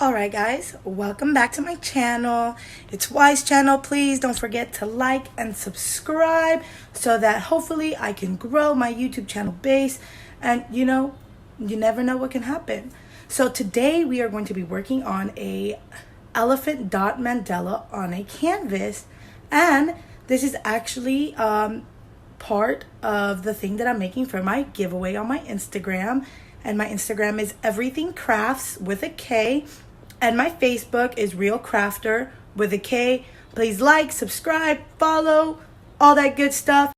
Alright guys, welcome back to my channel. It's Wise channel. Please don't forget to like and subscribe so that hopefully I can grow my YouTube channel base, and you never know what can happen. So today we are going to be working on a elephant dot mandala on a canvas, and this is actually part of the thing that I'm making for my giveaway on my Instagram. And my Instagram is everything crafts with a K, and my Facebook is Real Crafter with a K. Please like, subscribe, follow, all that good stuff.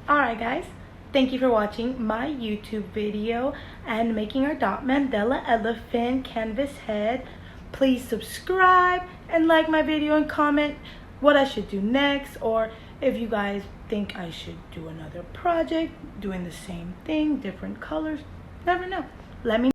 Alright guys, thank you for watching my YouTube video and making our dot mandala elephant canvas head. Please subscribe and like my video and comment what I should do next, or if you guys think I should do another project doing the same thing, different colors. Never know. Let me